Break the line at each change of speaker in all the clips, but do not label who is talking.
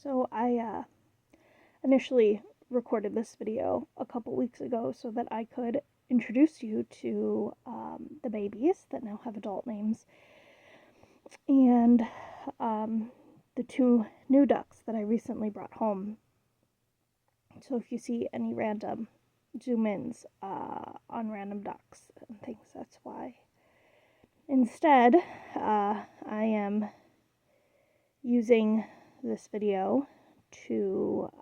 So I initially recorded this video a couple weeks ago so that I could introduce you to the babies that now have adult names and the two new ducks that I recently brought home. So if you see any random zoom ins on random ducks and things, that's why. Instead, I am using this video to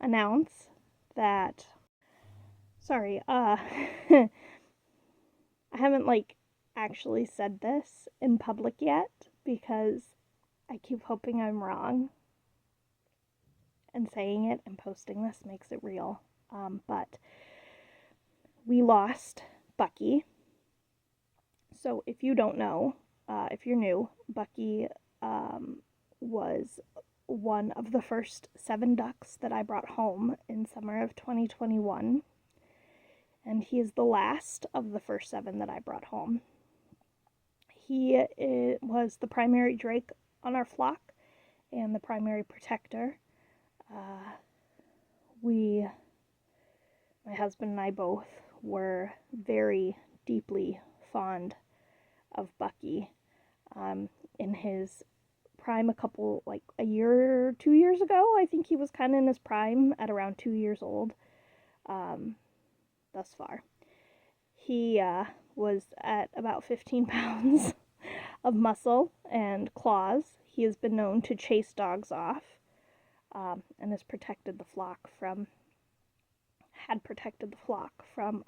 announce that, sorry, I haven't actually said this in public yet because I keep hoping I'm wrong, and saying it and posting this makes it real. But we lost Bucky. So if you don't know, if you're new, Bucky was one of the first 7 ducks that I brought home in summer of 2021. And he is the last of the first 7 that I brought home. He was the primary drake on our flock and the primary protector. My husband and I both were very deeply fond of Bucky. In his prime, a year or 2 years ago, I think he was kind of in his prime at around 2 years old. Thus far, he was at about 15 pounds of muscle and claws. He has been known to chase dogs off, and had protected the flock from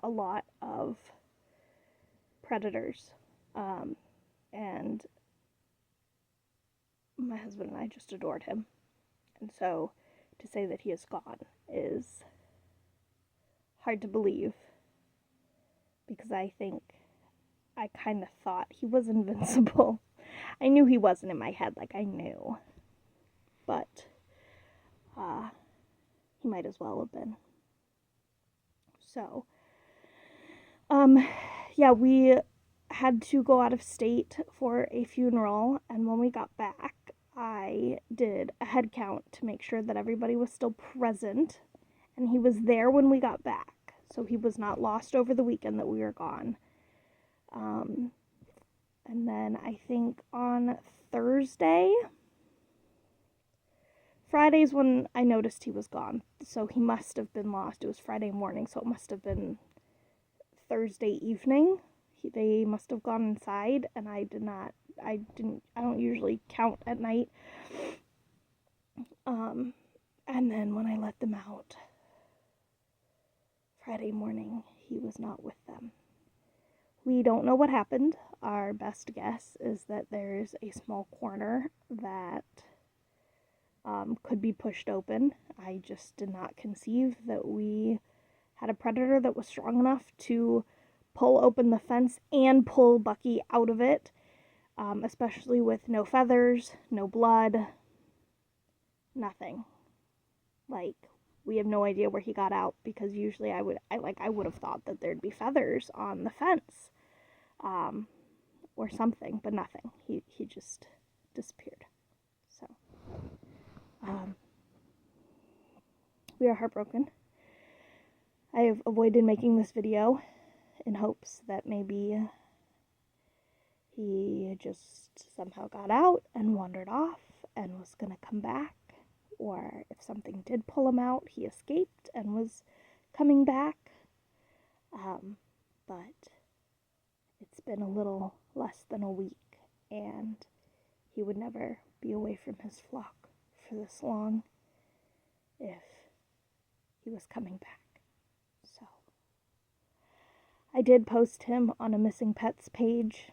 a lot of predators. And my husband and I just adored him. And so to say that he is gone is hard to believe, because I think I kind of thought he was invincible. I knew he wasn't in my head, I knew. But he might as well have been. So, yeah, we had to go out of state for a funeral, and when we got back, I did a head count to make sure that everybody was still present, and he was there when we got back, so he was not lost over the weekend that we were gone. And then I think on Friday's when I noticed he was gone, so he must have been lost. It was Friday morning, so it must have been Thursday evening. They must have gone inside, and I don't usually count at night. And then when I let them out Friday morning, he was not with them. We don't know what happened. Our best guess is that there's a small corner that could be pushed open. I just did not conceive that we had a predator that was strong enough to pull open the fence and pull Bucky out of it, especially with no feathers, no blood, nothing. We have no idea where he got out, because usually I would have thought that there'd be feathers on the fence, or something, but nothing. He just disappeared. So, we are heartbroken. I have avoided making this video in hopes that maybe he just somehow got out and wandered off and was gonna come back, or if something did pull him out, he escaped and was coming back. But it's been a little less than a week, and he would never be away from his flock for this long if he was coming back. So I did post him on a missing pets page.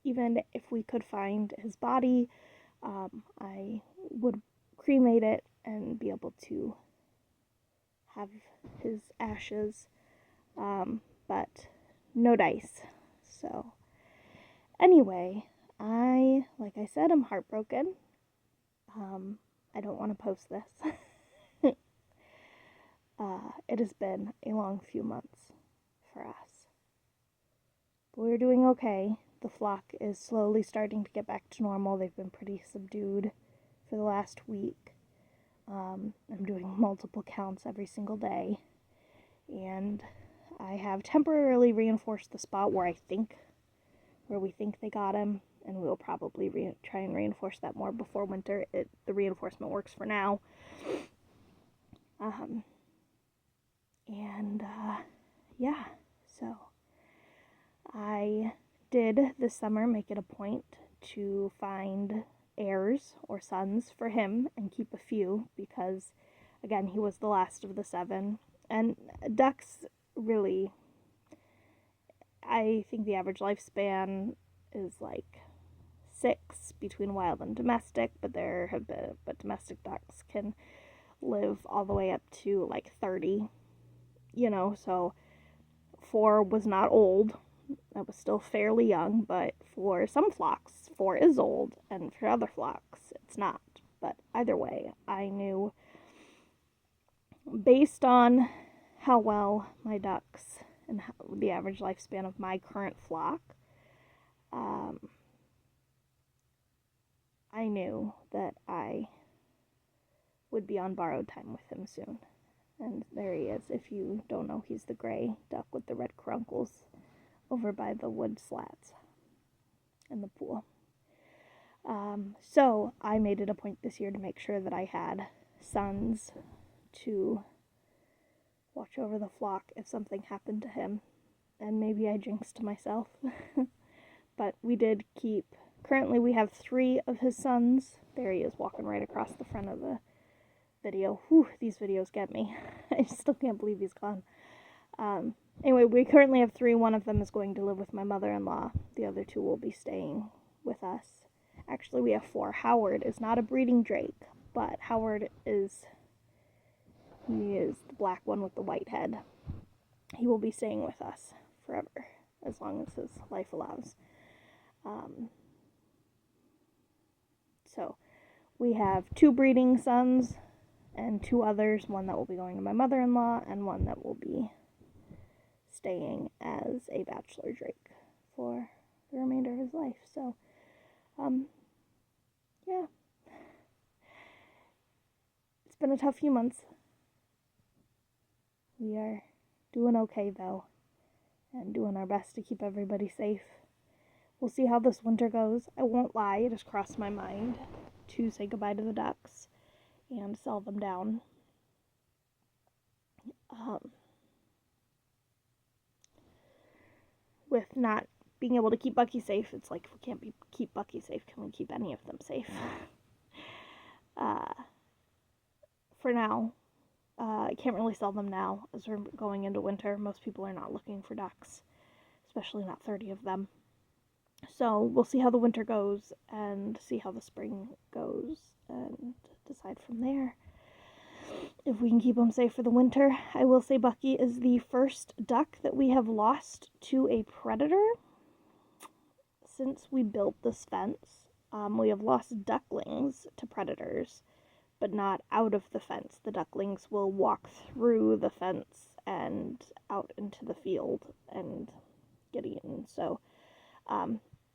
Even if we could find his body, I would cremate it and be able to have his ashes, but no dice. So anyway, like I said, I'm heartbroken. I don't want to post this. It has been a long few months for us, but we're doing okay. the flock is slowly starting to get back to normal. They've been pretty subdued for the last week. I'm doing multiple counts every single day, and I have temporarily reinforced the spot where we think they got him, and we'll probably try and reinforce that more before winter. The reinforcement works for now. Yeah, so I did this summer make it a point to find heirs or sons for him and keep a few because, again, he was the last of the 7. And ducks really, I think the average lifespan is like 6 between wild and domestic, but domestic ducks can live all the way up to like 30, so 4 was not old. That was still fairly young, but for some flocks, 4 is old, and for other flocks, it's not. But either way, I knew, based on how well my ducks and the average lifespan of my current flock, I knew that I would be on borrowed time with him soon. And there he is. If you don't know, he's the gray duck with the red caruncles over by the wood slats in the pool. So I made it a point this year to make sure that I had sons to watch over the flock if something happened to him. And maybe I jinxed myself. But we did keep... Currently we have 3 of his sons. There he is walking right across the front of the video. Whew, these videos get me. I still can't believe he's gone. Anyway, we currently have 3. One of them is going to live with my mother-in-law. The other 2 will be staying with us. Actually, we have 4. Howard is not a breeding drake, but Howard is the black one with the white head. He will be staying with us forever, as long as his life allows. So we have 2 breeding sons and 2 others, one that will be going to my mother-in-law and one that will be staying as a bachelor drake for the remainder of his life. So, yeah. It's been a tough few months. We are doing okay, though, and doing our best to keep everybody safe. We'll see how this winter goes. I won't lie, it has crossed my mind to say goodbye to the ducks and sell them down. With not being able to keep Bucky safe, it's like, if we can't keep Bucky safe, can we keep any of them safe? For now, I can't really sell them now as we're going into winter. Most people are not looking for ducks, especially not 30 of them. So we'll see how the winter goes and see how the spring goes and decide from there if we can keep them safe for the winter. I will say Bucky is the first duck that we have lost to a predator since we built this fence. We have lost ducklings to predators, but not out of the fence. The ducklings will walk through the fence and out into the field and get eaten. So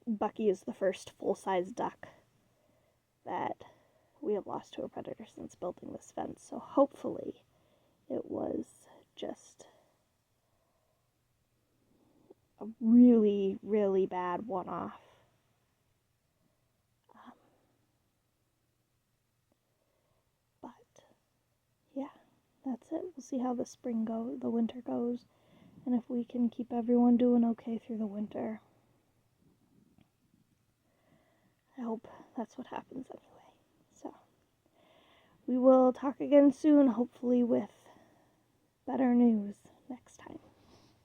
Bucky is the first full-size duck that we have lost to a predator since building this fence. So hopefully it was just a really, really bad one-off. But yeah, that's it. We'll see how the winter goes, and if we can keep everyone doing okay through the winter. I hope that's what happens anyway. So, we will talk again soon, hopefully with better news.